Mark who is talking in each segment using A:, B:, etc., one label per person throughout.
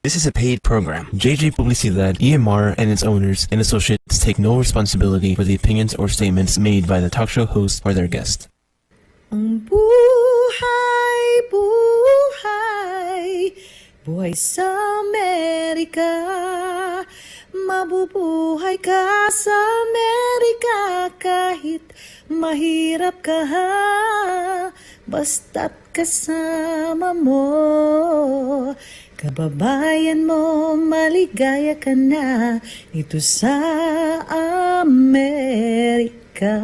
A: This is a paid program. JJ Publicidad, EMR, and its owners and associates take no responsibility for the opinions or statements made by the talk show host or their guest.
B: Ang buhay, buhay, buhay sa Amerika. Mabubuhay ka sa Amerika kahit mahirap ka ha. Basta't kasama mo, kababayan mo, maligaya ka na dito sa Amerika.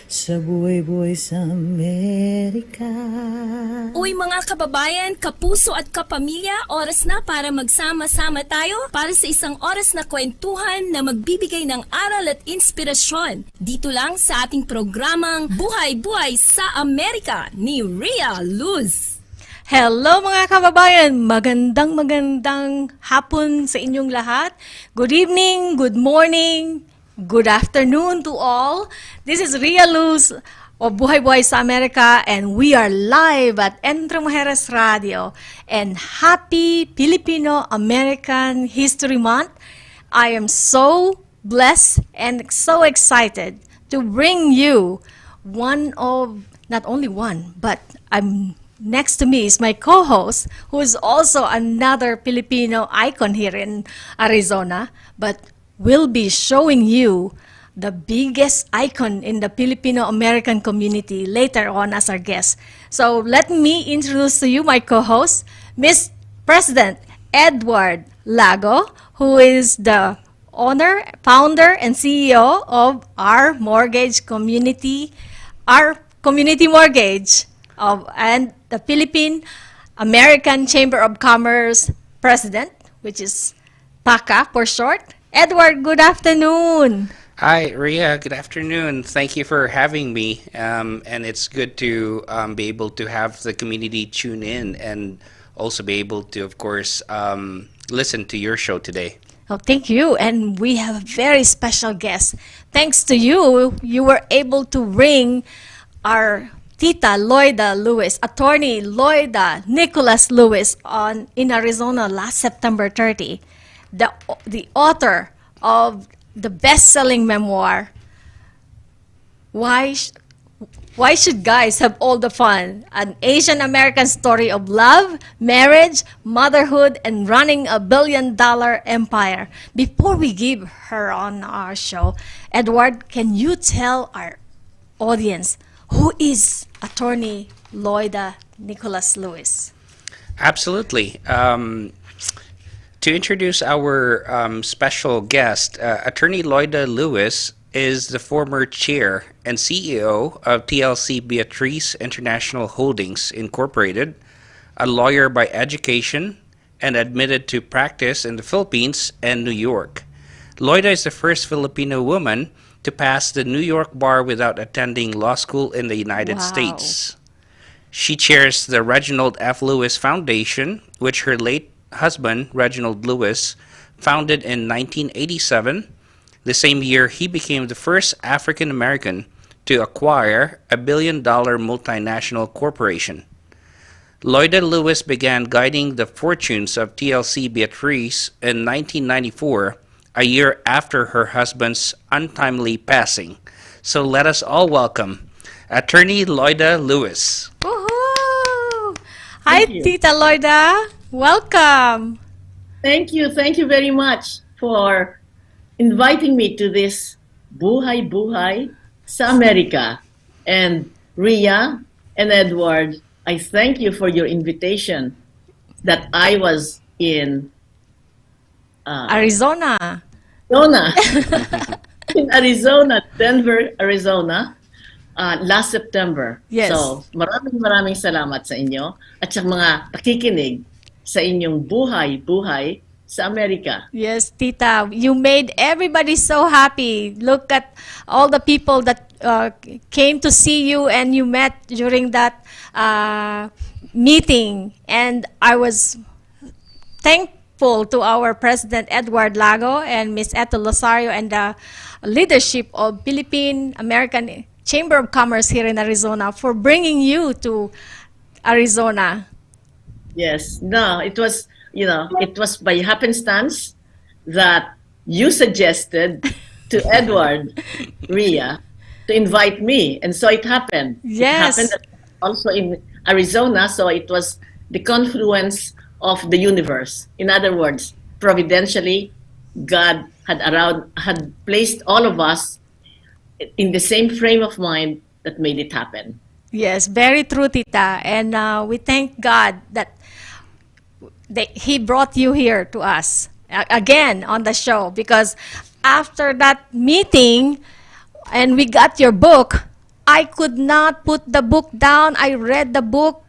B: Sa buhay-buhay sa Amerika.
C: Uy mga kababayan, kapuso at kapamilya, oras na para magsama-sama tayo para sa isang oras na kwentuhan na magbibigay ng aral at inspirasyon. Dito lang sa ating programang Buhay-Buhay sa Amerika ni Rhea Luz.
D: Hello mga kababayan! Magandang hapon sa inyong lahat. Good evening, good morning, good afternoon to all. This is Rhea Luz of Buhay-Buhay sa Amerika, and we are live at Entre Mujeres Radio. And happy Filipino American History Month. I am so blessed and so excited to bring you one of, not only one, but next to me is my co-host, who is also another Filipino icon here in Arizona, but will be showing you the biggest icon in the Filipino-American community later on as our guest. So let me introduce to you my co-host, Miss President Edward Lago, who is the owner, founder, and CEO of our mortgage community, our community mortgage, and the Philippine American Chamber of Commerce President, which is PACCA for short. Edward, good afternoon.
E: Hi, Rhea. Good afternoon. Thank you for having me. And it's good to be able to have the community tune in and also be able to, of course, listen to your show today.
D: Oh, thank you. And we have a very special guest. Thanks to you, you were able to bring our Tita Loida Lewis, Attorney Loida Nicolas Lewis, in Arizona last September 30. The author of the best-selling memoir, Why Should Guys Have All the Fun? An Asian American story of love, marriage, motherhood, and running a billion-dollar empire. Before we give her on our show, Edward, can you tell our audience who is Attorney Loida Nicolas Lewis?
E: Absolutely. To introduce our special guest, Attorney Loida Lewis is the former chair and CEO of TLC Beatrice International Holdings Incorporated, a lawyer by education, and admitted to practice in the Philippines and New York. Loida is the first Filipino woman to pass the New York bar without attending law school in the United States. She chairs the Reginald F. Lewis Foundation, which her late husband, Reginald Lewis, founded in 1987, the same year he became the first African American to acquire a billion-dollar multinational corporation. Loida Lewis began guiding the fortunes of TLC Beatrice in 1994, a year after her husband's untimely passing. So let us all welcome Attorney Loida Lewis.
D: Woohoo! Hi, Tita Loida. Welcome.
F: Thank you very much for inviting me to this Buhay-Buhay sa Amerika. And Rhea and Edward, I thank you for your invitation that I was in
D: Arizona.
F: In Arizona, Denver, Arizona, last September.
D: Yes.
F: So, maraming salamat sa inyo at sa mga nakikinig sa inyong buhay-buhay sa Amerika.
D: Yes, Tita, you made everybody so happy. Look at all the people that came to see you and you met during that meeting. And I was thankful to our President Edward Lago and Ms. Eto Losario and the leadership of Philippine American Chamber of Commerce here in Arizona for bringing you to Arizona.
F: Yes, no, it was it was by happenstance that you suggested to Edward, Rhea, to invite me. And so it happened.
D: Yes.
F: It happened also in Arizona, so it was the confluence of the universe. In other words, providentially, God had placed all of us in the same frame of mind that made it happen.
D: Yes, very true, Tita. And we thank God that He brought you here to us again on the show, because after that meeting and we got your book, I could not put the book down. I read the book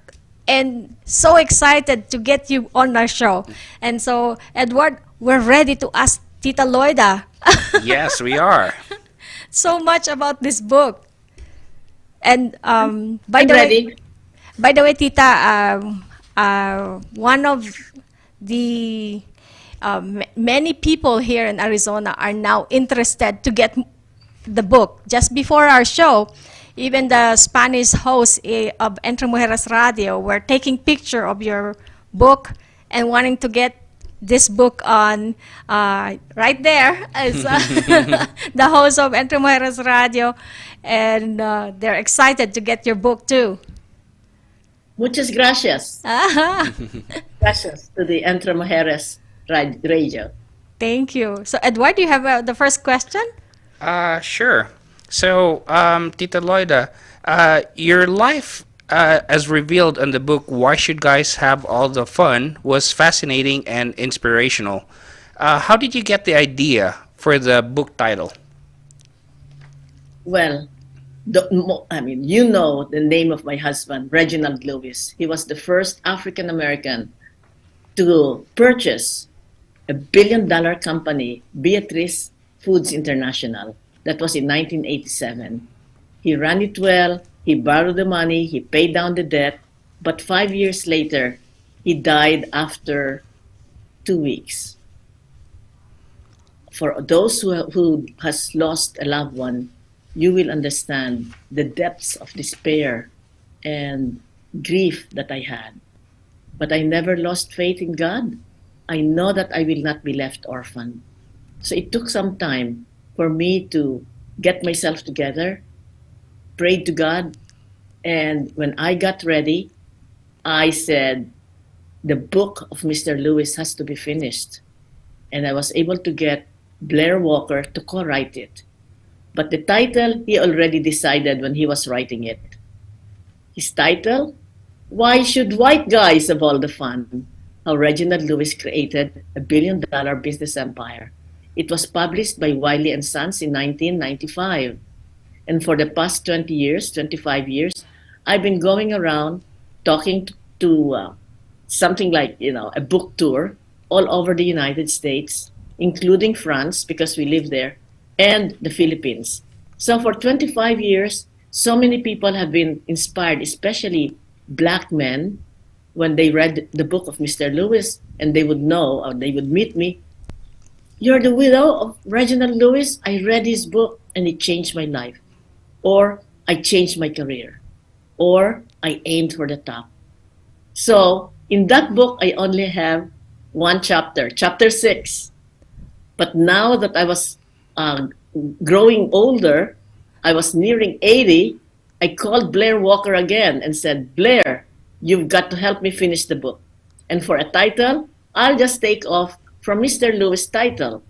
D: and so excited to get you on our show. And so, Edward, we're ready to ask Tita Loida
E: Yes, we are.
D: so much about this book. And by
F: I'm
D: the way,
F: ready.
D: by the way, Tita, one of the many people here in Arizona are now interested to get the book. Just before our show, even the Spanish host of Entre Mujeres Radio were taking picture of your book and wanting to get this book on right there as the host of Entre Mujeres Radio, and they're excited to get your book too.
F: Muchas gracias. Gracias to the Entre Mujeres Radio.
D: Thank you. So, Edward, do you have the first question?
E: Sure. So, Tita Loida, your life, as revealed in the book, Why Should Guys Have All the Fun, was fascinating and inspirational. How did you get the idea for the book title?
F: Well, you know the name of my husband, Reginald Lewis. He was the first African American to purchase a $1 billion company, Beatrice Foods International. That was in 1987. He ran it well, he borrowed the money, he paid down the debt, but 5 years later, he died after 2 weeks. For those who has lost a loved one, you will understand the depths of despair and grief that I had. But I never lost faith in God. I know that I will not be left orphaned. So it took some time for me to get myself together, prayed to God, and when I got ready, I said, the book of Mr. Lewis has to be finished. And I was able to get Blair Walker to co-write it. But the title, he already decided when he was writing it. His title, Why Should White Guys Have All the Fun? How Reginald Lewis Created a $1 billion Business Empire. It was published by Wiley & Sons in 1995. And for the past 20 years, 25 years, I've been going around talking to something like, a book tour all over the United States, including France, because we live there, and the Philippines. So for 25 years, so many people have been inspired, especially black men, when they read the book of Mr. Lewis, and they would know, or they would meet me, you're the widow of Reginald Lewis? I read his book and it changed my life. Or I changed my career. Or I aimed for the top. So in that book, I only have one chapter, chapter 6. But now that I was growing older, I was nearing 80, I called Blair Walker again and said, Blair, you've got to help me finish the book. And for a title, I'll just take off from Mr. Lewis' title.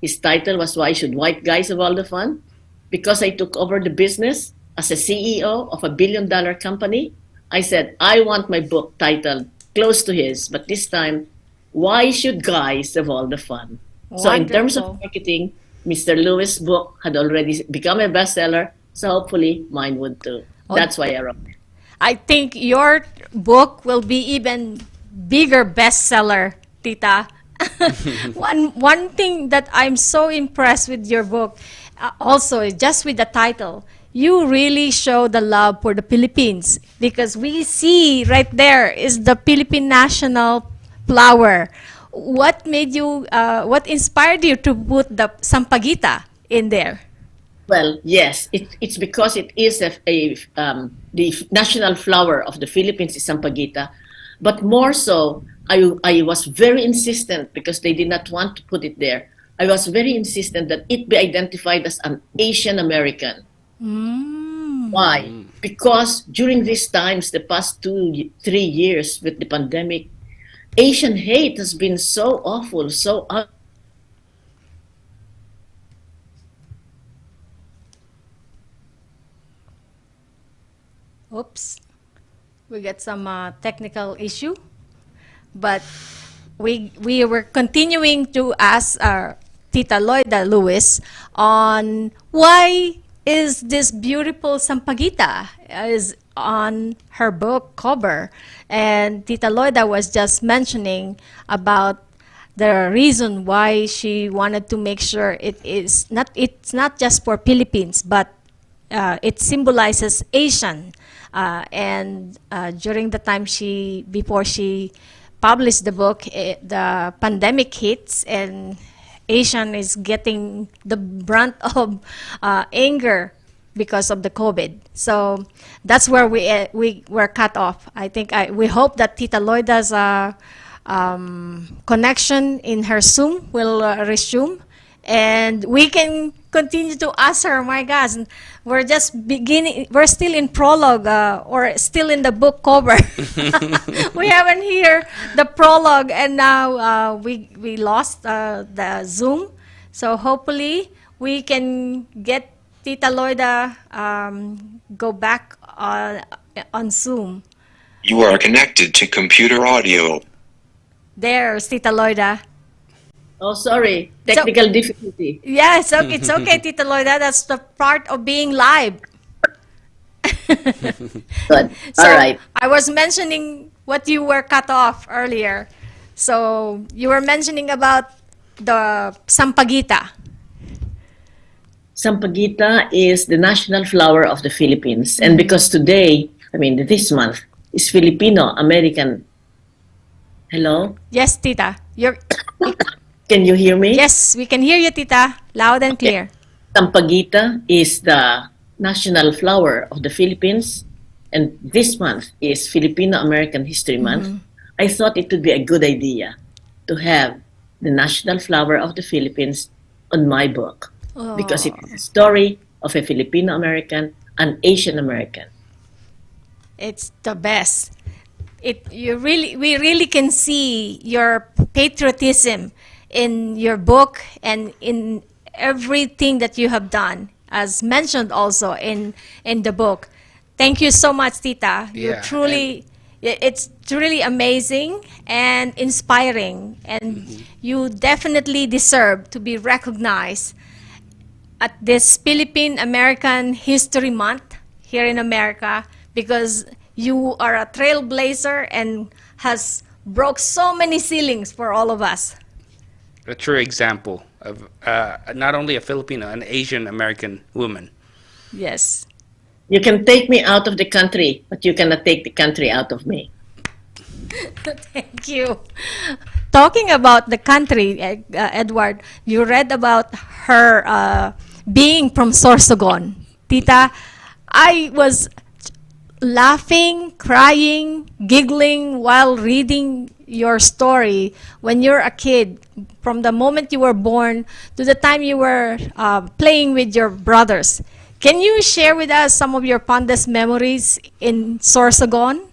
F: His title was Why Should White Guys Have All the Fun? Because I took over the business as a CEO of a $1 billion company, I said, I want my book titled close to his, but this time, Why Should Guys Have All the Fun?
D: Wonderful.
F: So in terms of marketing, Mr. Lewis' book had already become a bestseller, so hopefully mine would too. That's why I wrote it.
D: I think your book will be even bigger bestseller, Tita. One thing that I'm so impressed with your book, also just with the title, you really show the love for the Philippines, because we see right there is the Philippine national flower. What made you? What inspired you to put the sampaguita in there?
F: Well, yes, it's because it is the national flower of the Philippines is sampaguita, but more so, I was very insistent because they did not want to put it there. I was very insistent that it be identified as an Asian American. Why? Because during these times, the past 3 years with the pandemic, Asian hate has been so awful, so
D: Oops, we got some technical issue, but we were continuing to ask Tita Loida Lewis on why is this beautiful sampaguita is on her book cover, and Tita Loida was just mentioning about the reason why she wanted to make sure it's not just for Philippines, but it symbolizes Asian. And during the time before she published the book, the pandemic hits and Asian is getting the brunt of anger because of the COVID. So that's where we were cut off. I think we hope that Tita Loida's connection in her Zoom will resume, and we can continue to ask her. My gosh, we're just beginning. We're still in prologue, or still in the book cover. We haven't heard the prologue, and now we lost the Zoom. So hopefully we can get Tita Loida go back on Zoom.
G: You are connected to computer audio.
D: There's Tita Loida.
F: oh, sorry, technical difficulty.
D: Yeah, it's okay, Tita Loida. That's the part of being live.
F: Good.
D: So
F: All right.
D: I was mentioning what you were cut off earlier. So you were mentioning about the sampaguita.
F: Sampaguita is the national flower of the Philippines. And because today, this month, is Filipino American. Hello?
D: Yes, Tita.
F: Can you hear me?
D: Yes, we can hear you, Tita. Loud and clear.
F: Sampaguita is the national flower of the Philippines. And this month is Filipino American History Month. I thought it would be a good idea to have the national flower of the Philippines on my book. Because it is a story of a Filipino American and Asian American.
D: It's the best. We really can see your patriotism in your book and in everything that you have done, as mentioned also in the book. Thank you so much, Tita. It's truly amazing and inspiring, and you definitely deserve to be recognized at this Philippine American History Month here in America, because you are a trailblazer and has broke so many ceilings for all of us.
E: A true example of not only a Filipino, an Asian American woman.
D: Yes.
F: You can take me out of the country, but you cannot take the country out of me.
D: Thank you. Talking about the country, Edward, you read about her being from Sorsogon. Tita, I was laughing, crying, giggling while reading your story when you're a kid, from the moment you were born to the time you were playing with your brothers. Can you share with us some of your fondest memories in Sorsogon?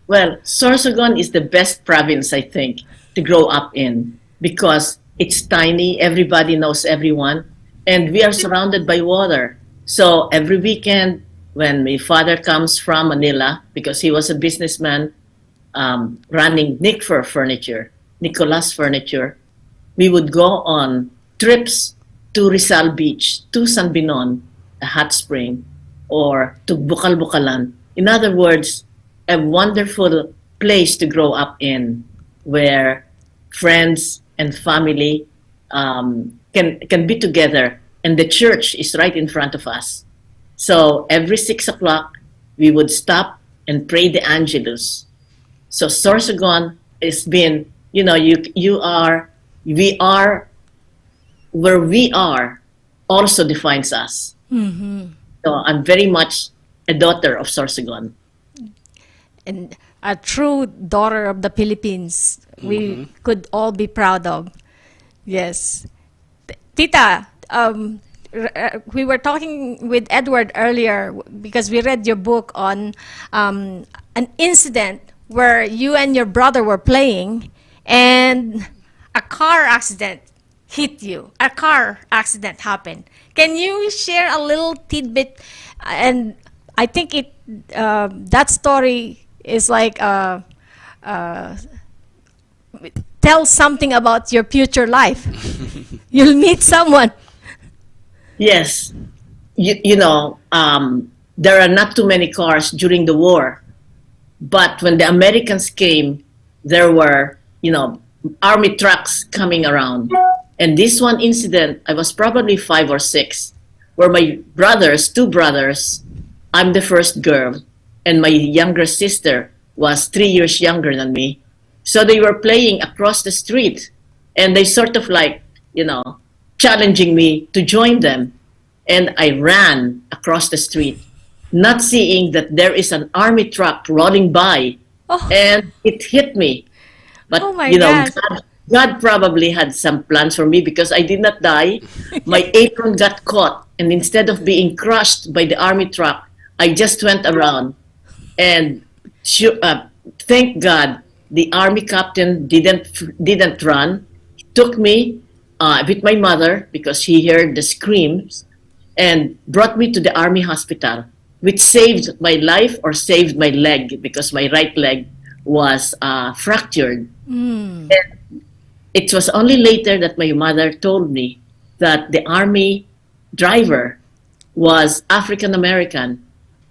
F: Well, Sorsogon is the best province, I think, to grow up in because it's tiny, everybody knows everyone, and we are surrounded by water. So every weekend, when my father comes from Manila, because he was a businessman running Nicolas Furniture, we would go on trips to Rizal Beach, to San Binon, a hot spring, or to Bukal-Bukalan. In other words, a wonderful place to grow up in, where friends and family can be together, and the church is right in front of us. So every 6 o'clock, we would stop and pray the Angelus. So Sorsogon has been, we are where we are also defines us. So I'm very much a daughter of Sorsogon.
D: And a true daughter of the Philippines. We could all be proud of. Yes. Tita, we were talking with Edward earlier because we read your book on an incident where you and your brother were playing and a car accident hit you. A car accident happened. Can you share a little tidbit? And I think that story is like tell something about your future life. You'll meet someone.
F: Yes. There are not too many cars during the war. But when the Americans came, there were, army trucks coming around. And this one incident, I was probably 5 or 6, where my brothers, 2 brothers, I'm the first girl, and my younger sister was 3 years younger than me. So they were playing across the street, and they sort of challenging me to join them. And I ran across the street, not seeing that there is an army truck rolling by, and it hit me. But,
D: gosh.
F: God probably had some plans for me because I did not die. My apron got caught, and instead of being crushed by the army truck, I just went around. And thank God, the army captain didn't run. He took me with my mother because he heard the screams and brought me to the army hospital, which saved my life or saved my leg because my right leg was fractured. And it was only later that my mother told me that the army driver was African American.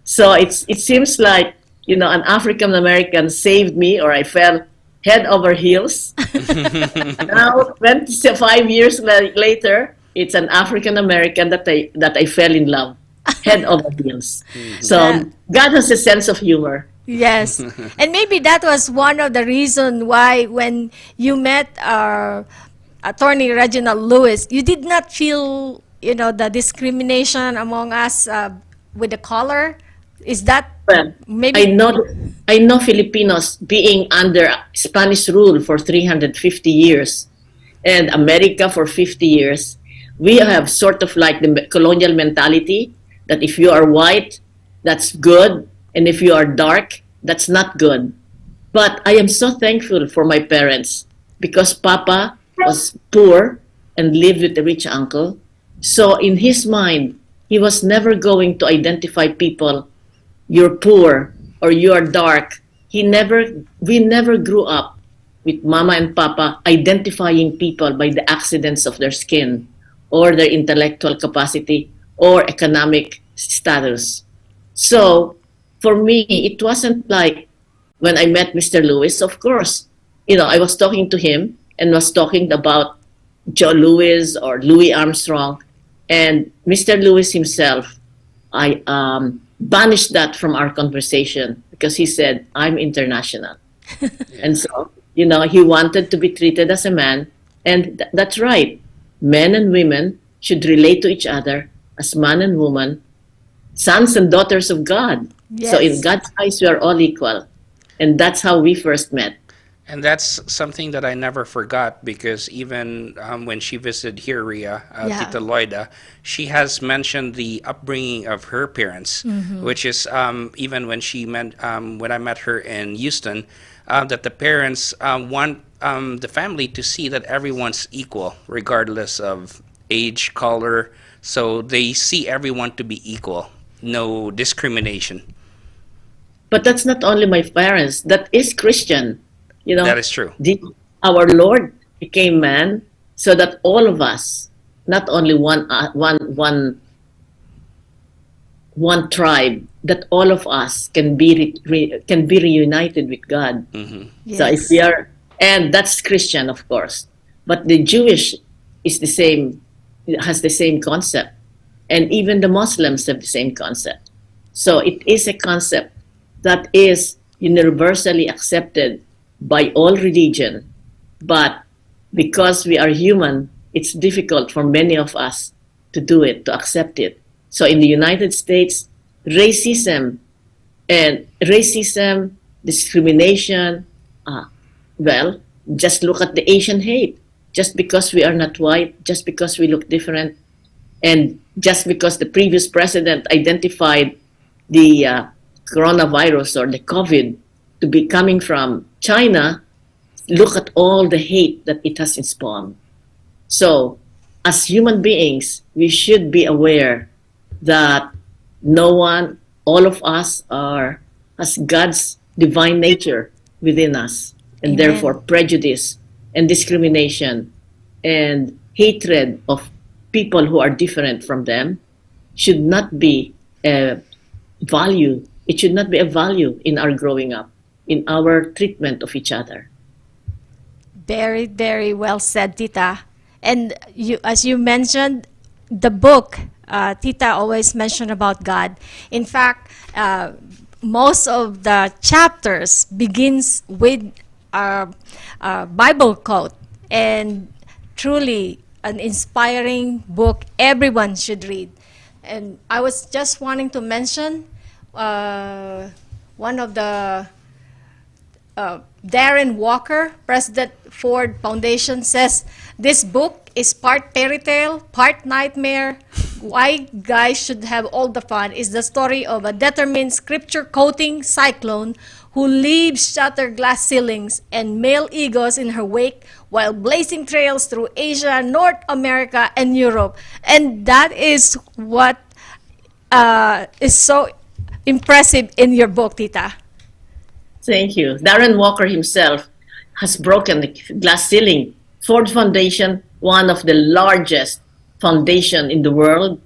F: So it seems like, an African American saved me, or I fell head over heels. Now, 25 years later, it's an African American that I fell in love, head over heels. So God has a sense of humor.
D: Yes. And maybe that was one of the reasons why when you met Attorney Reginald Lewis, you did not feel, the discrimination among us with the color. Is that maybe?
F: I know Filipinos being under Spanish rule for 350 years and America for 50 years. We have sort of like the colonial mentality that if you are white, that's good. And if you are dark, that's not good. But I am so thankful for my parents because Papa was poor and lived with a rich uncle. So in his mind, he was never going to identify people, you're poor or you are dark. We never grew up with Mama and Papa identifying people by the accidents of their skin or their intellectual capacity or economic status. So for me, it wasn't like when I met Mr. Lewis, of course, I was talking to him and was talking about Joe Louis or Louis Armstrong. And Mr. Lewis himself, I banished that from our conversation because he said, I'm international. And so, he wanted to be treated as a man. And that's right. Men and women should relate to each other as man and woman, sons and daughters of God.
D: Yes.
F: So in God's eyes, we are all equal. And that's how we first met.
E: And that's something that I never forgot because even when she visited here, Ria, Tita Loida, she has mentioned the upbringing of her parents, which is even when when I met her in Houston, that the parents want the family to see that everyone's equal, regardless of age, color. So they see everyone to be equal, no discrimination.
F: But that's not only my parents. That is Christian.
E: That is true.
F: Our Lord became man so that all of us, not only one tribe, that all of us can be reunited with God.
D: Yes.
F: So if we are, and that's Christian, of course, but the Jewish is the same, has the same concept, and even the Muslims have the same concept. So it is a concept that is universally accepted by all religion, but because we are human, it's difficult for many of us to do it, to accept it. So in the United States, racism discrimination. Well, just look at the Asian hate. Just because we are not white, just because we look different, and just because the previous president identified the coronavirus or the COVID to be coming from China, look at all the hate that it has spawned. So, as human beings, we should be aware that no one, all of us has God's divine nature within us, and
D: Amen.
F: therefore prejudice and discrimination and hatred of people who are different from them should not be a value. It should not be a value in our growing up, in our treatment of each other.
D: Very, very well said, Tita. And you, as you mentioned, the book, Tita always mentioned about God. In fact, most of the chapters begins with a Bible quote, and truly an inspiring book everyone should read. And I was just wanting to mention one of the Darren Walker, President Ford Foundation, says this book is part fairy tale, part nightmare. Why guys should have all the fun is the story of a determined scripture-quoting cyclone who leaves shattered glass ceilings and male egos in her wake while blazing trails through Asia, North America, and Europe. And that is what is so impressive in your book, Tita.
F: Thank you. Darren Walker himself has broken the glass ceiling. Ford Foundation, one of the largest foundation in the world,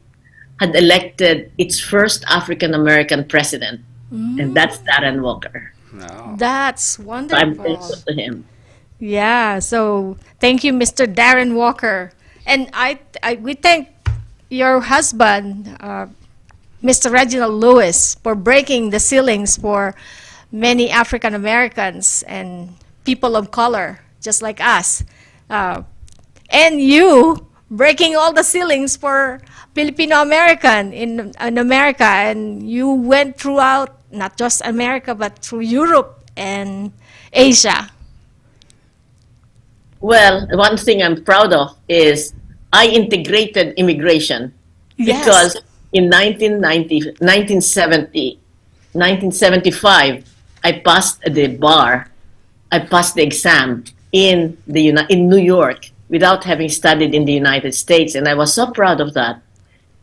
F: had elected its first African-American president. And that's Darren Walker.
E: No.
D: That's
F: So I'm
D: wonderful.
F: thankful to him.
D: Yeah, so thank you, Mr. Darren Walker. And we thank your husband, Mr. Reginald Lewis, for breaking the ceilings for many African Americans and people of color, just like us. And you breaking all the ceilings for Filipino American in America. And you went throughout not just America, but through Europe and Asia.
F: Well, one thing I'm proud of is I integrated immigration
D: Yes.
F: because in 1975, I passed the bar. I passed the exam in New York without having studied in the United States, and I was so proud of that.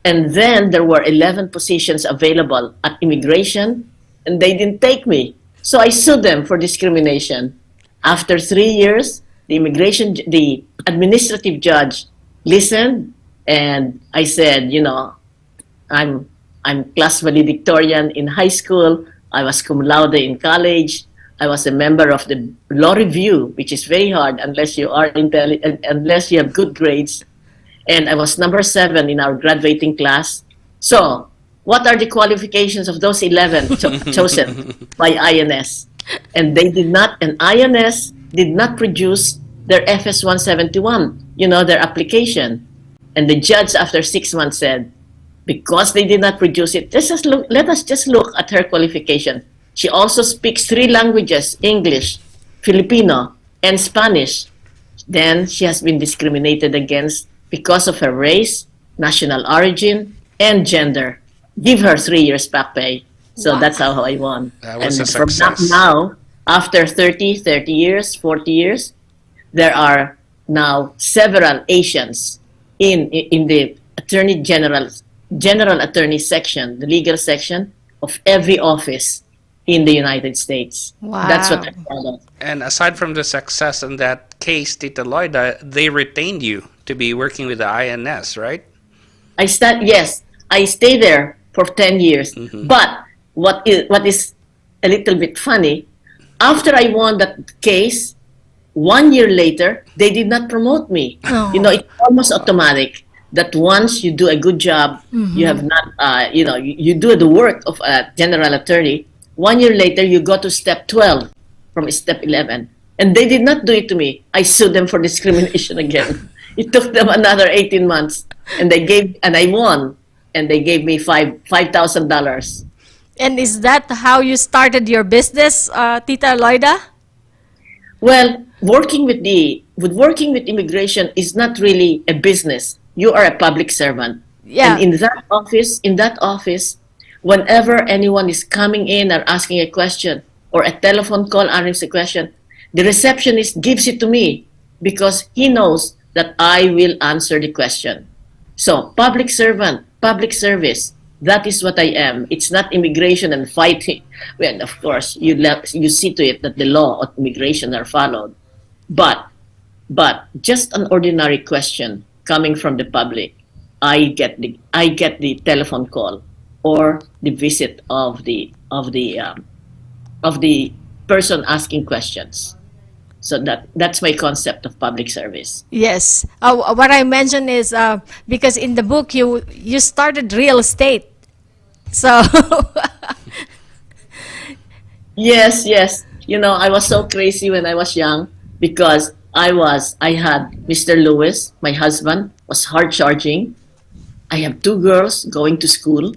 F: And then there were 11 positions available at immigration, and they didn't take me. So I sued them for discrimination. After 3 years, the administrative judge listened, and I said, I'm class valedictorian in high school. I was cum laude in college. I was a member of the law review, which is very hard unless you are unless you have good grades. And I was number 7 in our graduating class. So, what are the qualifications of those 11 chosen by INS? And INS did not produce their FS 171, their application. And the judge, after 6 months, said, because they did not produce it, let us just look at her qualification. She also speaks 3 languages, English, Filipino, and Spanish. Then she has been discriminated against because of her race, national origin, and gender. Give her 3 years back pay. So
D: Wow.
F: that's how I won.
E: That was a
F: from
E: success.
F: now, after 30 years, 40 years, there are now several Asians in the General Attorney section, the legal section of every office in the United States.
D: Wow.
F: That's what I'm proud of.
E: And aside from the success in that case, Tita Loida, they retained you to be working with the INS, right?
F: Yes, I stayed there for 10 years. But what is a little bit funny, after I won that case, 1 year later, they did not promote me.
D: Oh.
F: It's almost automatic that once you do a good job, you have not, you do the work of a general attorney. 1 year later, you go to step 12 from step 11. And they did not do it to me. I sued them for discrimination again. It took them another 18 months. And I won. And they gave me $5,000.
D: And is that how you started your business, Tita Loida?
F: Well, working with immigration is not really a business. You are a public servant.
D: Yeah.
F: And in that office, whenever anyone is coming in or asking a question or a telephone call asking a question, the receptionist gives it to me because he knows that I will answer the question. So, public servant, public service, that is what I am. It's not immigration and fighting. Well, of course, you see to it that the law of immigration are followed. But just an ordinary question coming from the public, I get the telephone call or the visit of the person asking questions. So that's my concept of public service.
D: Yes. What I mentioned is because in the book you started real estate. So
F: Yes. You know, I was so crazy when I was young because I had Mr. Lewis, my husband, was hard charging. I have 2 girls going to school.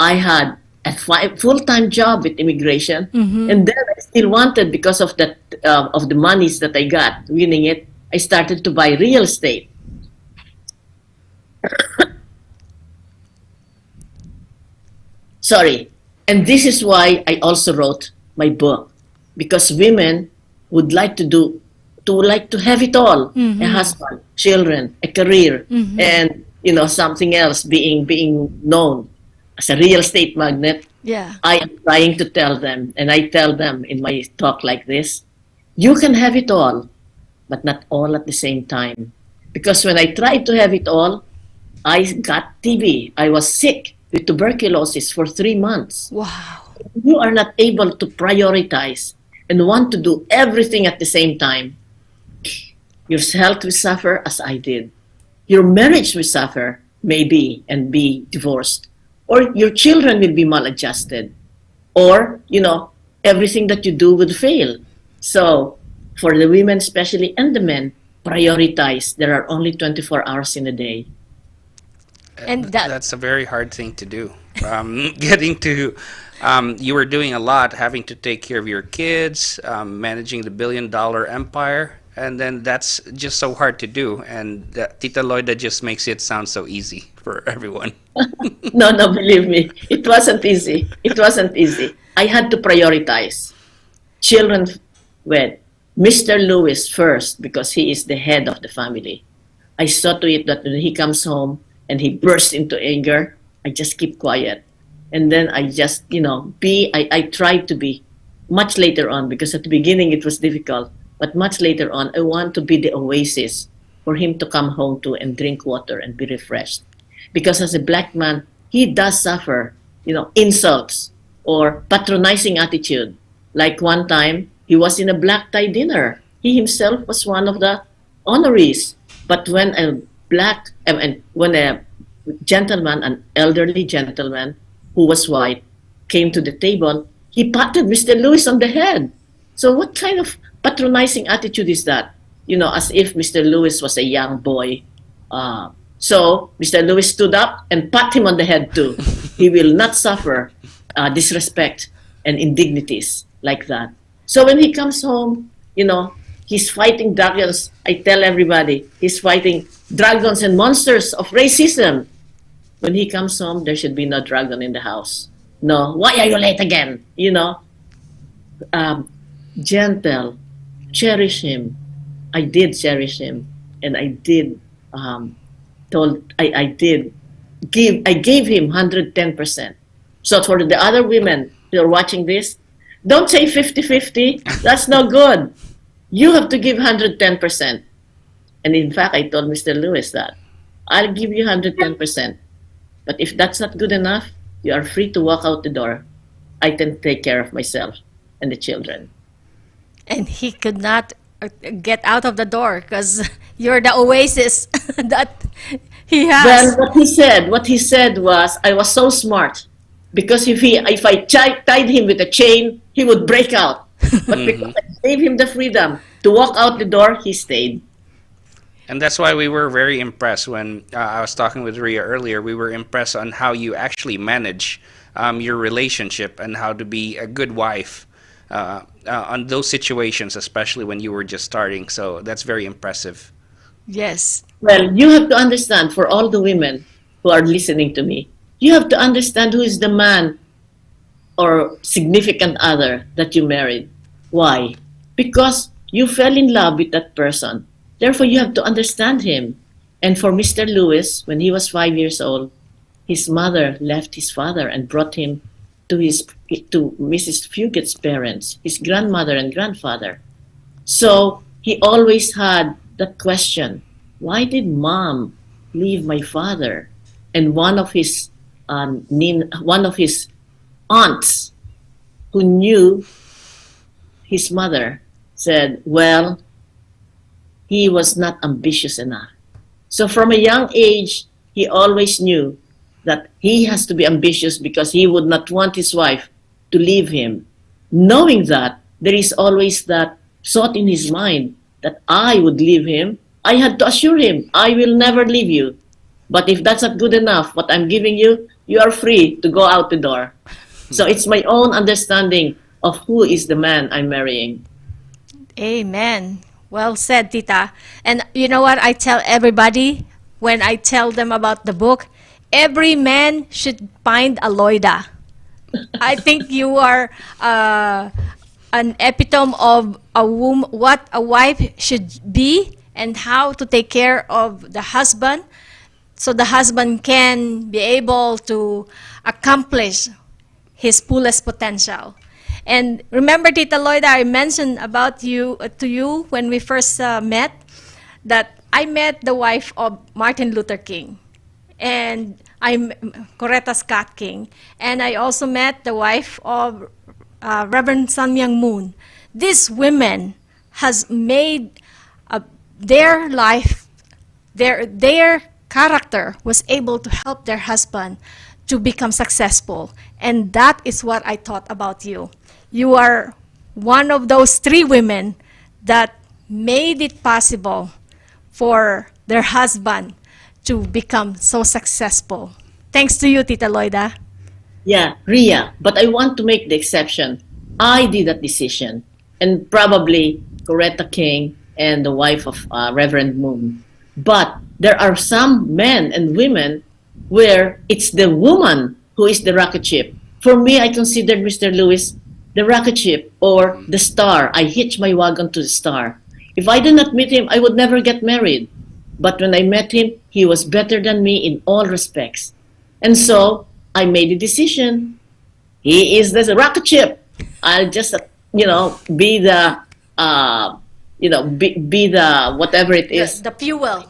F: I had a full-time job with immigration, and then I still wanted, because of that of the monies that I got winning it, I started to buy real estate. Sorry, and this is why I also wrote my book, because women would like to have it all: a husband, children, a career, and something else, being known as a real estate magnate.
D: yeah.
F: I am trying to tell them, and I tell them in my talk like this: you can have it all, but not all at the same time. Because when I tried to have it all, I got TB. I was sick with tuberculosis for 3 months.
D: Wow.
F: You are not able to prioritize and want to do everything at the same time. Your health will suffer, as I did. Your marriage will suffer, maybe, and be divorced. Or your children will be maladjusted. Or, everything that you do would fail. So, for the women especially, and the men, prioritize. There are only 24 hours in a day.
D: And
E: That's a very hard thing to do. Getting to, you were doing a lot, having to take care of your kids, managing the billion-dollar empire, and then that's just so hard to do. And Tita Loida just makes it sound so easy for everyone.
F: No, believe me, it wasn't easy. It wasn't easy. I had to prioritize. Children with Mr. Lewis first, because he is the head of the family. I saw to it that when he comes home and he bursts into anger, I just keep quiet. And then I just, I tried to be much later on, because at the beginning it was difficult. But much later on, I want to be the oasis for him to come home to and drink water and be refreshed. Because as a black man, he does suffer, insults or patronizing attitude. Like one time, he was in a black tie dinner. He himself was one of the honorees. But when a gentleman, an elderly gentleman who was white, came to the table, he patted Mr. Lewis on the head. So what kind of patronizing attitude is that? As if Mr. Lewis was a young boy. So Mr. Lewis stood up and pat him on the head too. He will not suffer disrespect and indignities like that. So when he comes home, he's fighting dragons. I tell everybody, he's fighting dragons and monsters of racism. When he comes home, there should be no dragon in the house. No, why are you late again? Gentle, cherish him. I did cherish him, and I did I gave him 110%. So for the other women who are watching this, don't say 50-50. That's no good. You have to give 110%. And in fact, I told Mr. Lewis that I'll give you 110%. But if that's not good enough, you are free to walk out the door. I can take care of myself and the children.
D: And he could not get out of the door because you're the oasis that he has.
F: Well, what he said was, I was so smart, because if I tied him with a chain, he would break out. But because I gave him the freedom to walk out the door, he stayed.
E: And that's why we were very impressed when I was talking with Ria earlier. We were impressed on how you actually manage your relationship and how to be a good wife on those situations, especially when you were just starting. So that's very impressive.
D: Yes.
F: Well, you have to understand, for all the women who are listening to me, you have to understand who is the man or significant other that you married. Why? Because you fell in love with that person. Therefore, you have to understand him. And for Mr. Lewis, when he was 5 years old, his mother left his father and brought him to Mrs. Fuget's parents, his grandmother and grandfather. So he always had that question: why did mom leave my father? And one of his aunts who knew his mother said, well, he was not ambitious enough. So from a young age, he always knew that he has to be ambitious because he would not want his wife to leave him. Knowing that, there is always that thought in his mind that I would leave him. I had to assure him, I will never leave you. But if that's not good enough, what I'm giving you, you are free to go out the door. So it's my own understanding of who is the man I'm marrying.
D: Amen. Well said, Tita. And you know what I tell everybody when I tell them about the book? Every man should find a Loida. I think you are an epitome of what a wife should be and how to take care of the husband, so the husband can be able to accomplish his fullest potential. And remember, Tita Loida, I mentioned about you to you when we first met, that I met the wife of Martin Luther King, and I'm Coretta Scott King, and I also met the wife of Reverend Sun Myung Moon. These women has made their life, their character was able to help their husband to become successful. And that is what I thought about you. You are one of those 3 women that made it possible for their husband to become so successful. Thanks to you, Tita Loida.
F: Yeah, Ria, but I want to make the exception. I did that decision, and probably Coretta King and the wife of Reverend Moon. But there are some men and women where it's the woman who is the rocket ship. For me, I considered Mr. Lewis the rocket ship or the star. I hitched my wagon to the star. If I did not meet him, I would never get married. But when I met him, he was better than me in all respects. And so I made a decision. He is the rocket ship. I'll just, be the, be the whatever it is.
D: The fuel.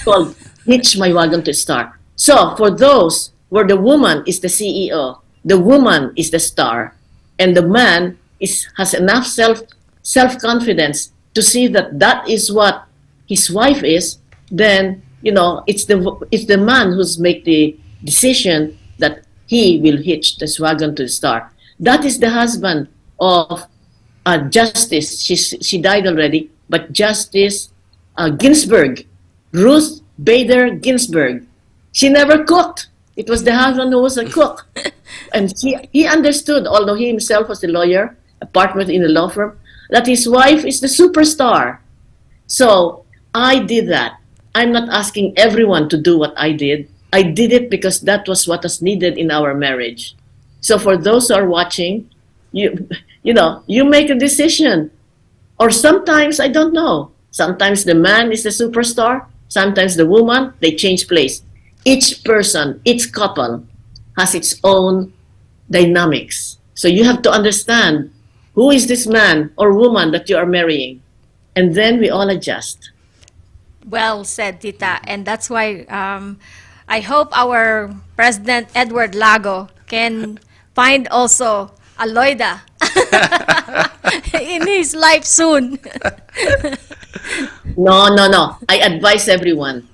F: Called hitch my wagon to star. So for those where the woman is the CEO, the woman is the star, and the man has enough self-confidence to see that that is what his wife is, then it's the man who's make the decision that he will hitch this wagon to the star. That is the husband of Justice. She died already, but Justice Ginsburg, Ruth Bader Ginsburg. She never cooked. It was the husband who was a cook. And he understood, although he himself was a lawyer, a partner in a law firm, that his wife is the superstar. So I did that. I'm not asking everyone to do what I did. I did it because that was what was needed in our marriage. So for those who are watching, you make a decision. Or sometimes, I don't know, sometimes the man is the superstar, sometimes the woman, they change place. Each person, each couple has its own dynamics. So you have to understand who is this man or woman that you are marrying. And then we all adjust.
D: Well said, Tita. And that's why I hope our President Edward Lago can find also a Loida in his life soon.
F: No. I advise everyone.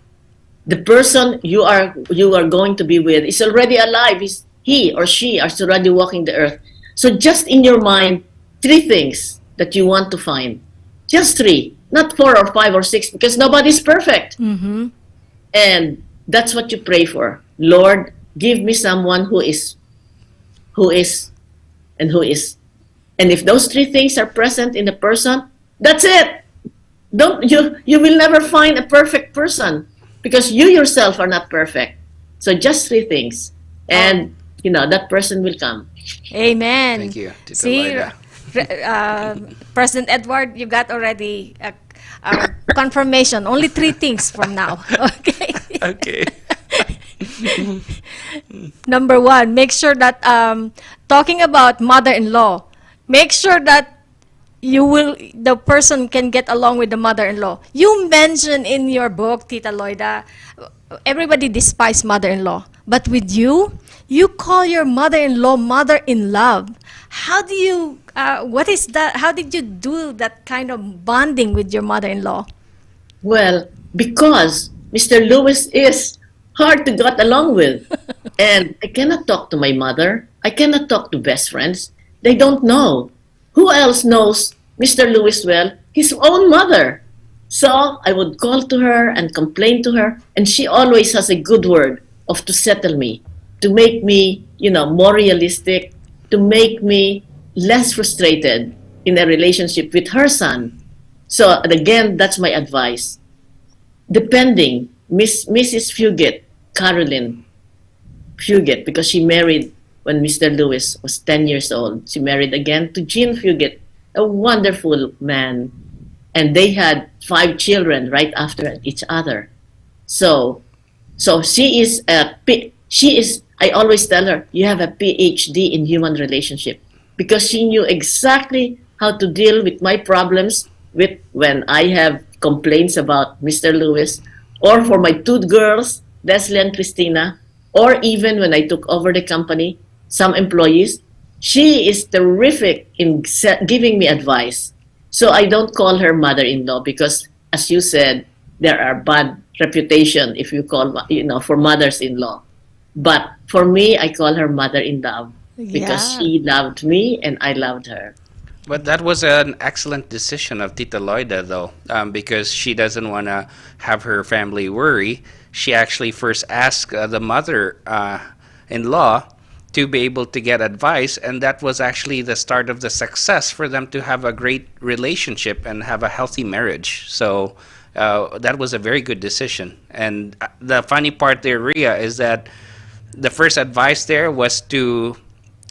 F: The person you are going to be with is already alive. He or she are already walking the earth. So just in your mind, 3 things that you want to find. Just 3. not 4 or 5 or 6, because nobody's perfect.
D: Mm-hmm.
F: And that's what you pray for. Lord, give me someone who is, and who is. And if those 3 things are present in the person, that's it. You will never find a perfect person because you yourself are not perfect. So just 3 things. And, that person will come.
D: Amen.
E: Thank you, Tita
D: See,
E: Loida.
D: President Edward, you got already a confirmation. Only 3 things from now. Okay.
E: Okay.
D: Number 1, make sure that talking about mother-in-law, make sure that the person can get along with the mother-in-law. You mentioned in your book, Tita Loida, everybody despises mother-in-law. But with you call your mother-in-law mother-in-love. How do you, what is that? How did you do that kind of bonding with your mother-in-law?
F: Well, because Mr. Lewis is hard to get along with. And I cannot talk to my mother. I cannot talk to best friends. They don't know. Who else knows Mr. Lewis well? His own mother. So I would call to her and complain to her, and she always has a good word to settle me, to make me, more realistic, to make me less frustrated in a relationship with her son. So again, that's my advice. Depending, Mrs. Fugit, Caroline Fugit, because she married when Mr. Lewis was 10 years old. She married again to Jean Fugit, a wonderful man. And they had 5 children right after each other. So she is, I always tell her, you have a PhD in human relationship, because she knew exactly how to deal with my problems when I have complaints about Mr. Lewis, or for my 2 girls, Leslie and Christina, or even when I took over the company, some employees. She is terrific in giving me advice. So I don't call her mother-in-law because, as you said, there are bad reputation if you call, for mothers-in-law. But for me, I call her mother-in-law because she loved me and I loved her.
E: But that was an excellent decision of Tita Loida, though, because she doesn't want to have her family worry. She actually first asked the mother-in-law to be able to get advice, and that was actually the start of the success for them to have a great relationship and have a healthy marriage. So that was a very good decision. And the funny part there, Rhea, is that the first advice there was to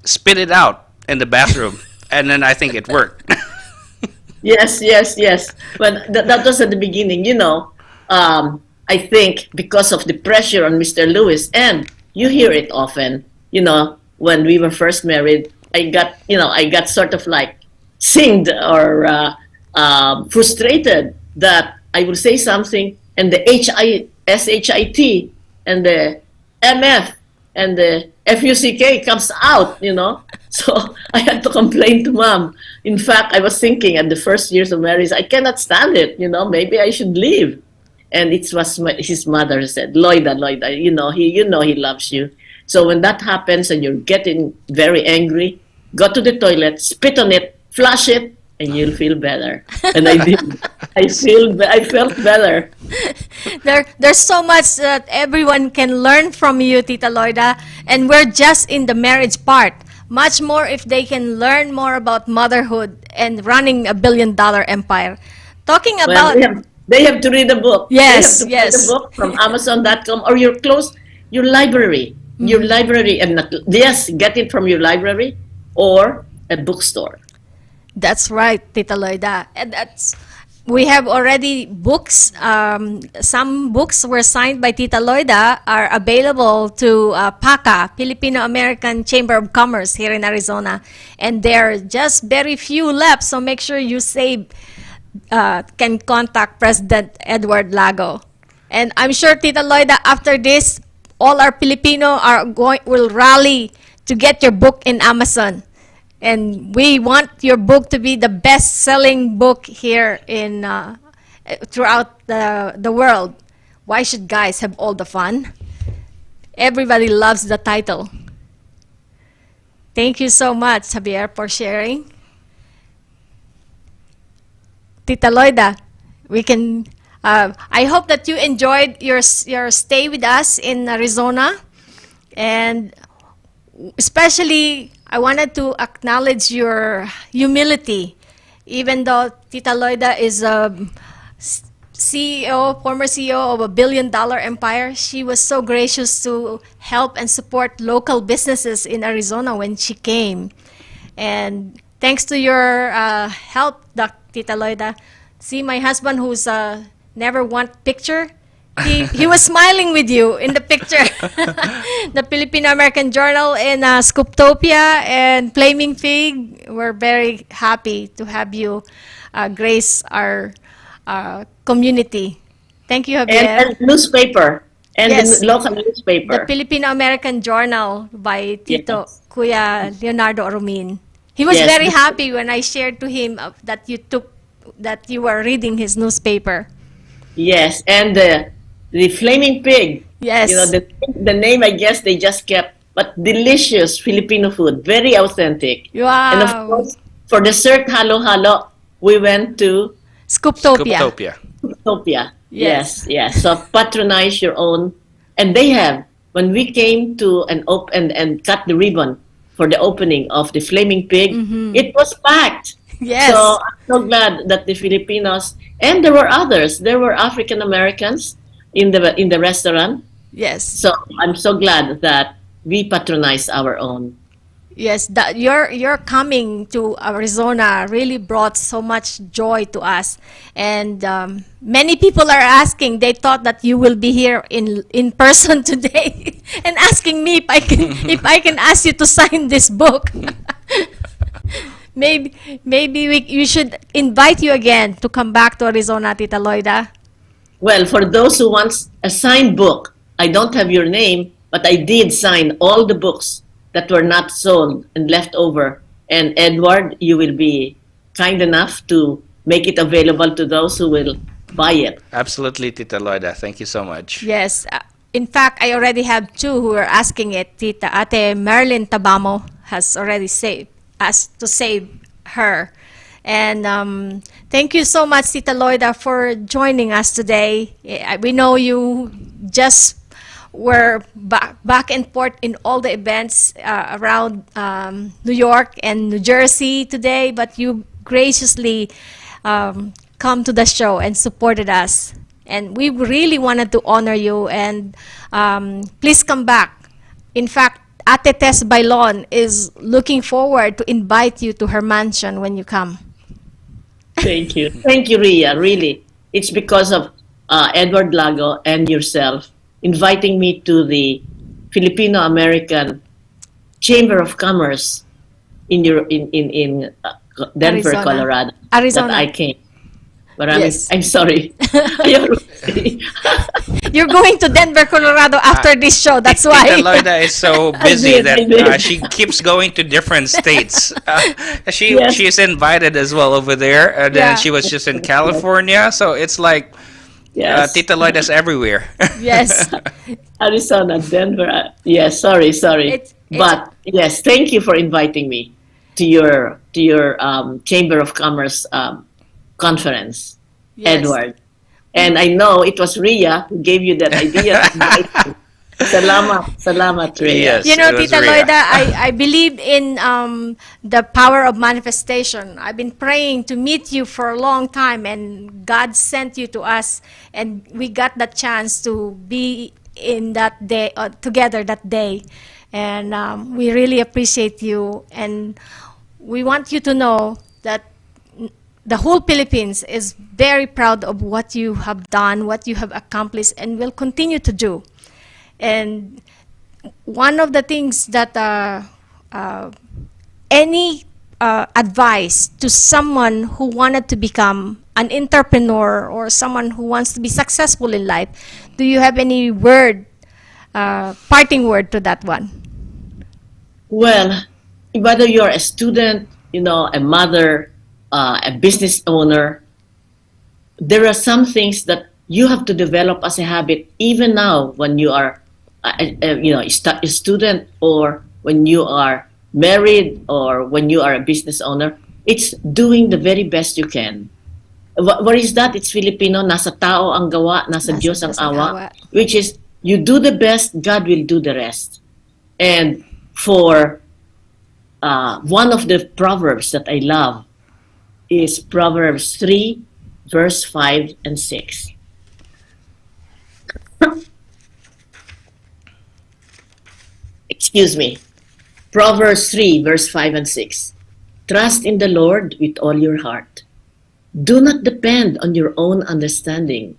E: spit it out in the bathroom. And then I think it worked.
F: Yes. But that was at the beginning, I think because of the pressure on Mr. Lewis, and you hear it often, when we were first married, I got sort of like singed or frustrated that I would say something and the SHIT and the MF and the FUCK comes out, So I had to complain to Mom. In fact, I was thinking at the first years of marriage, I cannot stand it, maybe I should leave. And it was his mother who said, Loida, he loves you. So when that happens and you're getting very angry, go to the toilet, spit on it, flush it, and you'll feel better. And I did. I felt better.
D: There's so much that everyone can learn from you, Tita Loida, and we're just in the marriage part. Much more if they can learn more about motherhood and running a billion-dollar empire. Talking about...
F: They have to read the book.
D: Yes,
F: Read the book from Amazon.com or your library. Mm-hmm. Your library, and get it from your library or a bookstore.
D: That's right, Tita Loida. And we have already books. Some books were signed by Tita Loida are available to PACCA, Filipino American Chamber of Commerce here in Arizona. And there are just very few left, so make sure you save. Can contact President Edward Lago. And I'm sure, Tita Loida, after this, all our Filipino will rally to get your book in Amazon. And we want your book to be the best-selling book here in throughout the world. Why should guys have all the fun? Everybody loves the title. Thank you so much, Javier, for sharing. Tita Loida, we can. I hope that you enjoyed your stay with us in Arizona, and especially I wanted to acknowledge your humility, even though Tita Loida is a CEO, former CEO of a billion-dollar empire. She was so gracious to help and support local businesses in Arizona when she came. And thanks to your help, Tita Loida, see my husband who's never want picture, he was smiling with you in the picture. The Filipino American Journal in Scooptopia and Flaming Fig. We're very happy to have you grace our community. Thank you, Javier.
F: And newspaper. And
D: Yes.
F: the local newspaper.
D: The Filipino American Journal by Tito Kuya Leonardo Arumin. He was
F: Yes.
D: very happy when I shared to him that you were reading his newspaper.
F: Yes, and the Flaming Pig.
D: Yes.
F: You know, the name, I guess they just kept, but delicious Filipino food, very authentic.
D: Wow.
F: And of course, for dessert halo-halo, we went to
D: Scooptopia.
E: Scooptopia.
F: Utopia.
D: Yes.
F: Yes. So patronize your own. And they have, when we came to and cut the ribbon for the opening of the Flaming Pig, it was packed.
D: Yes.
F: So I'm so glad that the Filipinos, and there were others, there were African Americans in the restaurant.
D: Yes.
F: So I'm so glad that we patronize our own.
D: Yes, that your coming to Arizona really brought so much joy to us, and many people are asking. They thought that you will be here in person today, and asking me if I can ask you to sign this book. maybe we should invite you again to come back to Arizona, Tita Loida.
F: Well, for those who want a signed book, I don't have your name, but I did sign all the books that were not sold and left over. And Edward, you will be kind enough to make it available to those who will buy it.
E: Absolutely, Tita Loida. Thank you so much.
D: Yes. In fact, I already have two who are asking it. Tita Ate Marilyn Tabamo has already asked to save her. And thank you so much, Tita Loida, for joining us today. We know you just were back and forth in all the events around New York and New Jersey today, but you graciously come to the show and supported us. And we really wanted to honor you, and please come back. In fact, Ate Tess Bailon is looking forward to invite you to her mansion when you come.
F: Thank you. Thank you, Ria. Really. It's because of Edward Lago and yourself inviting me to the Filipino American Chamber of Commerce in Denver,
D: Arizona.
F: Colorado.
D: Arizona.
F: That I came. But
D: Yes.
F: I'm sorry.
D: You're going to Denver, Colorado after this show. That's why.
E: Tita Loida is so busy
F: did, I
E: that
F: did.
E: she keeps going to different states. She
F: Yes.
E: is invited as well over there. And
D: Yeah.
E: then she was just in California. So it's like
F: Yes.
E: Tita Loida's everywhere.
D: Yes.
F: Arizona, Denver. Yes, sorry.
D: It's-
F: But yes, thank you for inviting me to your Chamber of Commerce conference,
D: Yes.
F: Edward. And I know it was Ria who gave you that idea. Salamat, Ria.
E: Yes.
D: You know,
E: it was
D: Tita
E: Rhea.
D: Loida, I believe in the power of manifestation. I've been praying to meet you for a long time, and God sent you to us, and we got the chance to be in that day together that day, and we really appreciate you, and we want you to know that the whole Philippines is very proud of what you have done, what you have accomplished, and will continue to do. And one of the things that any advice to someone who wanted to become an entrepreneur or someone who wants to be successful in life, do you have any word, parting word to that one?
F: Well, whether you're a student, a mother, a business owner, there are some things that you have to develop as a habit even now when you are a student, or when you are married, or when you are a business owner. It's doing the very best you can. What is that? It's Filipino, nasa tao ang gawa, nasa Diyos ang awa. Which is, you do the best, God will do the rest. And for one of the proverbs that I love is Proverbs 3, verse 5 and 6. Excuse me. Proverbs 3, verse 5 and 6. Trust in the Lord with all your heart. Do not depend on your own understanding.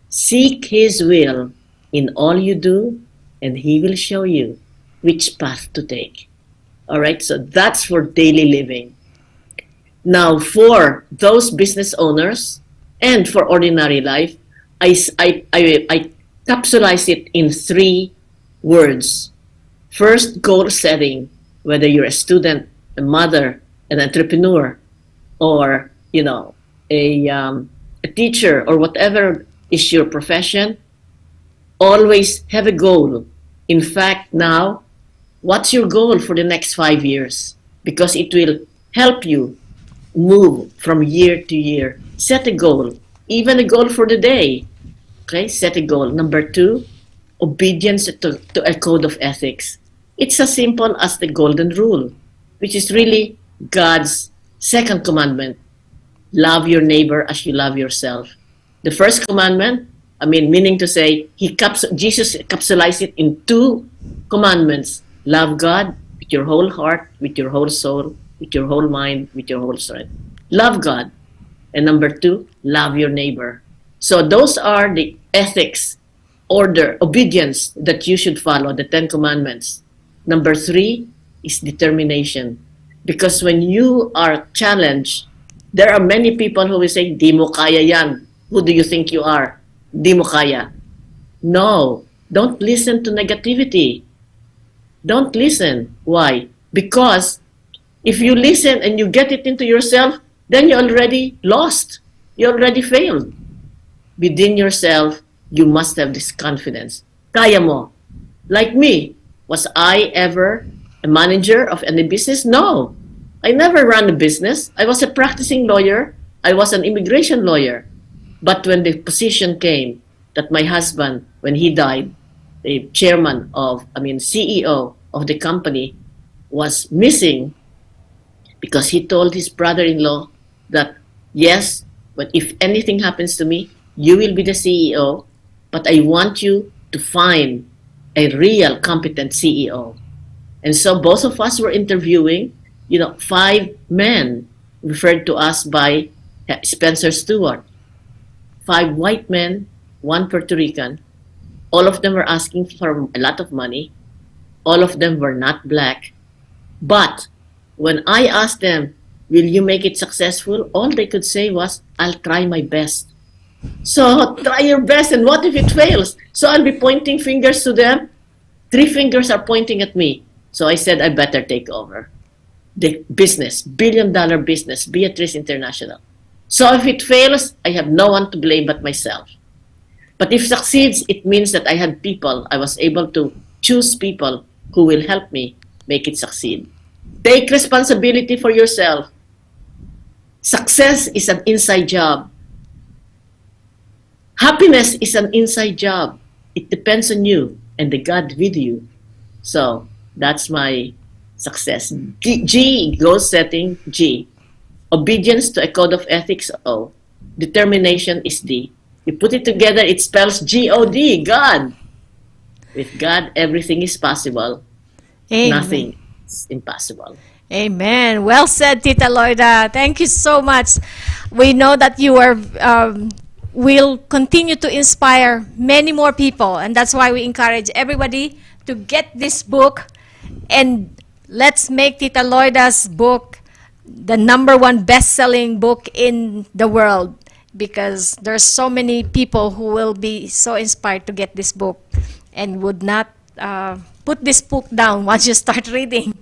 F: Seek His will in all you do, and He will show you which path to take. All right, so that's for daily living. Now, for those business owners and for ordinary life, I capsulize it in 3 words. First, goal setting, whether you're a student, a mother, an entrepreneur, or, you know, a teacher, or whatever is your profession, always have a goal. In fact, now, what's your goal for the next 5 years? Because it will help you move from year to year. Set a goal, even a goal for the day. Okay, set a goal. Number 2, obedience to a code of ethics. It's as simple as the golden rule, which is really God's second commandment. Love your neighbor as you love yourself. The first commandment, meaning to say, Jesus capsulized it in 2 commandments. Love God with your whole heart, with your whole soul, with your whole mind, with your whole strength. Love God. And number 2, love your neighbor. So those are the ethics, order, obedience that you should follow, the 10 commandments. Number 3 is determination. Because when you are challenged, there are many people who will say, di mo kaya yan. Who do you think you are? Di mo kaya. No, don't listen to negativity. Don't listen. Why? Because if you listen and you get it into yourself, then you're already lost. You already failed. Within yourself, you must have this confidence. Kaya mo. Like me, was I ever a manager of any business? No. I never ran a business. I was a practicing lawyer. I was an immigration lawyer. But when the position came that my husband, when he died, the chairman CEO of the company was missing, because he told his brother-in-law that, yes, but if anything happens to me, you will be the CEO, but I want you to find a real competent CEO. And so both of us were interviewing, 5 men referred to us by Spencer Stewart. 5 white men, 1 Puerto Rican. All of them were asking for a lot of money. All of them were not black. But when I asked them, will you make it successful? All they could say was, I'll try my best. So try your best, and what if it fails? So I'll be pointing fingers to them. 3 fingers are pointing at me. So I said, I better take over the business, billion-dollar business, Beatrice International. So if it fails, I have no one to blame but myself. But if it succeeds, it means that I had people. I was able to choose people who will help me make it succeed. Take responsibility for yourself. Success is an inside job. Happiness is an inside job. It depends on you and the God with you. So that's my success. G, goal setting, G. Obedience to a code of ethics, O. Determination is D. You put it together, it spells G-O-D, God. With God, everything is possible.
D: Amen.
F: Nothing is impossible.
D: Amen. Well said, Tita Loida. Thank you so much. We know that you are will continue to inspire many more people, and that's why we encourage everybody to get this book, and let's make Tita Loida's book the #1 best-selling book in the world, because there's so many people who will be so inspired to get this book and would not put this book down once you start reading.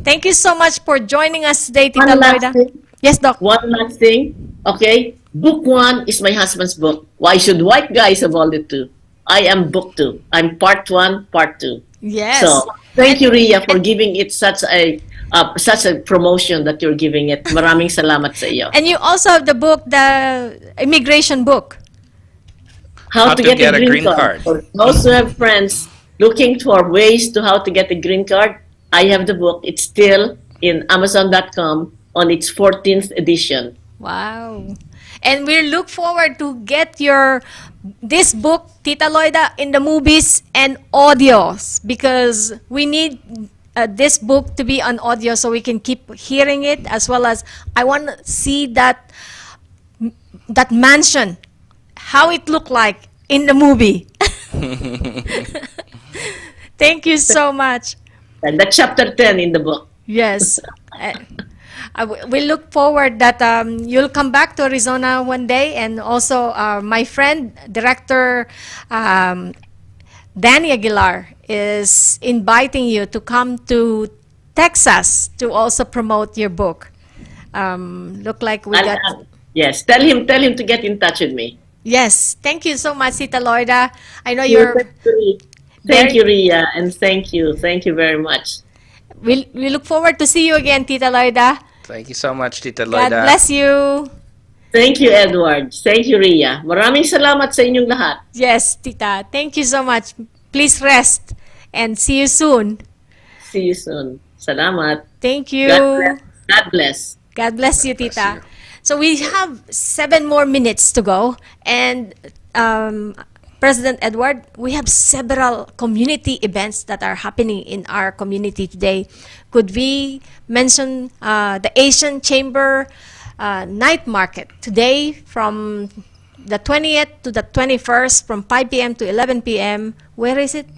D: Thank you so much for joining us today, Tita Loida. Yes, Doc.
F: One last thing, okay? Book 1 is my husband's book. Why should white guys have all it too? I am book 2. I'm part 1, part 2.
D: Yes.
F: So thank you, Ria, for giving it such a promotion that you're giving it. Maraming salamat sa iyo.
D: And you also have the book, the immigration book.
F: How to get a green card. For those who have friends looking for ways to how to get a green card, I have the book. It's still in Amazon.com on its 14th edition.
D: Wow. And we look forward to get this book, Tita Loida, in the movies and audios, because we need this book to be on audio so we can keep hearing it, as well as I want to see that mansion, how it looked like in the movie. Thank you so much.
F: And that's chapter 10 in the book.
D: Yes. We look forward that you'll come back to Arizona one day, and also my friend, director Danny Aguilar, is inviting you to come to Texas to also promote your book. Look like we got...
F: Yes, tell him to get in touch with me.
D: Yes, thank you so much, Tita Loida. I know you're...
F: Thank you, Ria, and thank you very much.
D: We look forward to see you again, Tita Loida.
E: Thank you so much, Tita Loida.
D: God bless you.
F: Thank you, Edward. Thank you, Ria. Maraming salamat sa inyong lahat.
D: Yes, Tita. Thank you so much. Please rest and see you soon.
F: See you soon. Salamat.
D: Thank you.
F: God bless.
D: God bless you,
E: bless
D: Tita.
E: you.
D: So we have 7 more minutes to go, and President Edward, we have several community events that are happening in our community today. Could we mention the Asian Chamber night market today from the 20th to the 21st from 5 p.m. to 11 p.m. Where is it,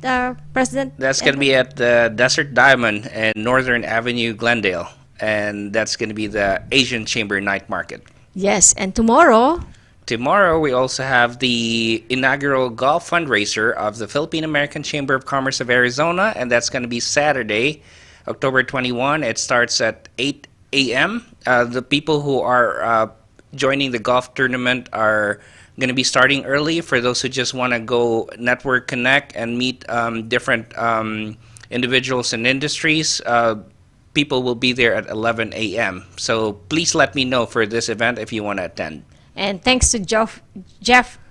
D: President?
E: That's going to be at the Desert Diamond and Northern Avenue, Glendale. And that's going to be the Asian Chamber Night Market.
D: Yes, and tomorrow...
E: Tomorrow, we also have the inaugural golf fundraiser of the Filipino American Chamber of Commerce of Arizona, and that's going to be Saturday, October 21. It starts at 8 a.m. The people who are joining the golf tournament are going to be starting early. For those who just want to go network, connect, and meet different individuals and industries, people will be there at 11 a.m. So please let me know for this event if you want to attend.
D: And thanks to Jeff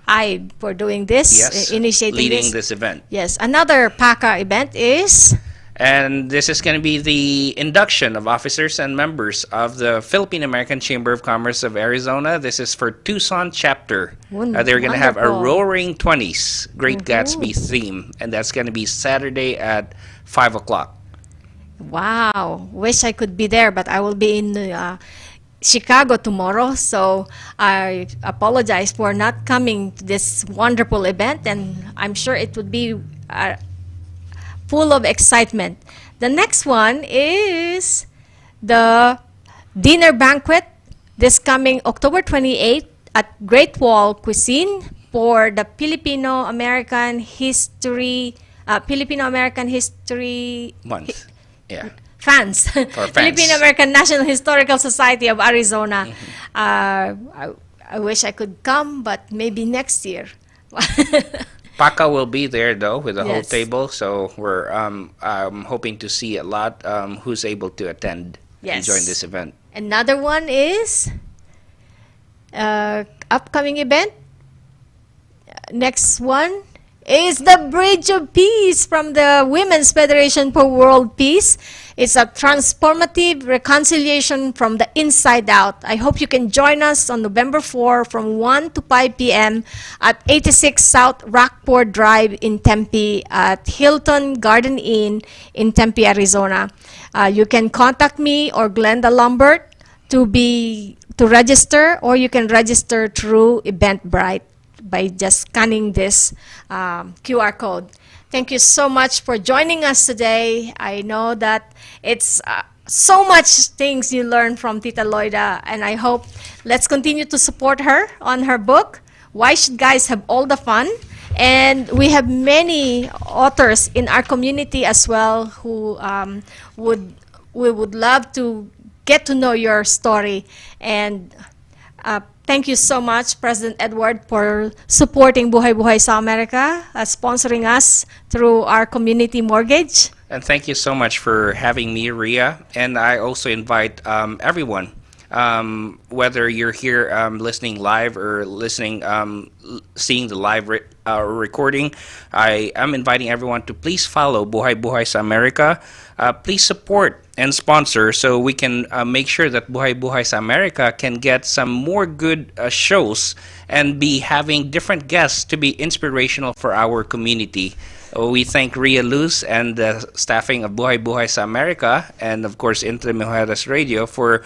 D: Ibe for doing this,
E: Yes,
D: initiating
E: leading this event.
D: Yes, another PACCA event is...
E: And this is going to be the induction of officers and members of the Filipino American Chamber of Commerce of Arizona. This is for Tucson chapter. They're going to have a
D: Wonderful.
E: Roaring 20s Great Gatsby theme, and that's going to be Saturday at 5 o'clock.
D: Wow, wish I could be there, but I will be in Chicago tomorrow, so I apologize for not coming to this wonderful event, and I'm sure it would be full of excitement. The next one is the dinner banquet this coming October 28th at Great Wall Cuisine for the Filipino American History
E: Month. Yeah.
D: fans. Filipino American National Historical Society of Arizona. I wish I could come, but maybe next year.
E: PACCA will be there though with a whole
D: Yes.
E: table, so we're hoping to see a lot who's able to attend and
D: Yes.
E: join this event.
D: Another one is upcoming event. Next one is the Bridge of Peace from the Women's Federation for World Peace. It's a transformative reconciliation from the inside out. I hope you can join us on November 4 from 1 to 5 p.m. at 86 South Rockport Drive in Tempe at Hilton Garden Inn in Tempe, Arizona. You can contact me or Glenda Lambert to register, or you can register through Eventbrite by just scanning this QR code. Thank you so much for joining us today. I know that it's so much things you learn from Tita Loida, and I hope let's continue to support her on her book, Why Should Guys Have All the Fun? And we have many authors in our community as well who we would love to get to know your story. And Thank you so much, President Edward, for supporting Buhay sa Amerika, sponsoring us through our community mortgage.
E: And thank you so much for having me, Ria. And I also invite everyone, whether you're here listening live or seeing the live recording, I am inviting everyone to please follow Buhay sa Amerika. Please support and sponsor so we can make sure that Buhay sa Amerika can get some more good shows and be having different guests to be inspirational for our community. We thank Ria Luz and the staffing of Buhay sa Amerika and of course Entre Mujeres Radio for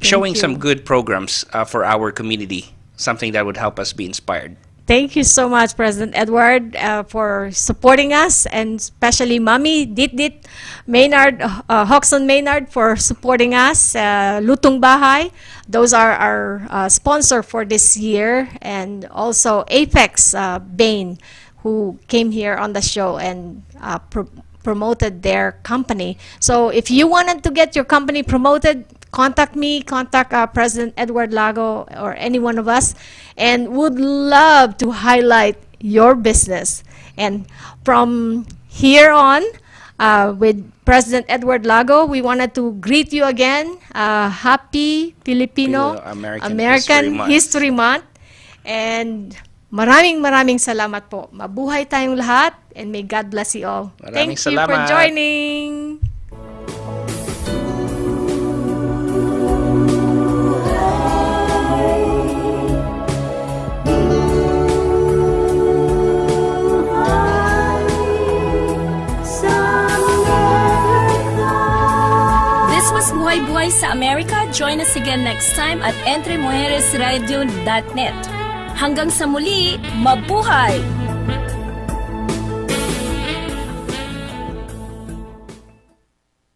E: showing some good programs for our community, something that would help us be inspired.
D: Thank you so much, President Edward, for supporting us, and especially Mommy Dit Maynard, Hoxton Maynard, for supporting us. Lutong Bahay, those are our sponsor for this year, and also Apex Bain, who came here on the show and promoted their company. So if you wanted to get your company promoted, contact me, contact President Edward Lago or any one of us, and would love to highlight your business. And from here on, with President Edward Lago, we wanted to greet you again. Happy Filipino American History Month. And maraming salamat po. Mabuhay tayong lahat, and may God bless you all.
E: Maraming
D: Thank you for
E: salamat.
D: joining.
C: Buhay sa Amerika. Join us again next time at entremujeresradio.net. Hanggang sa muli, mabuhay!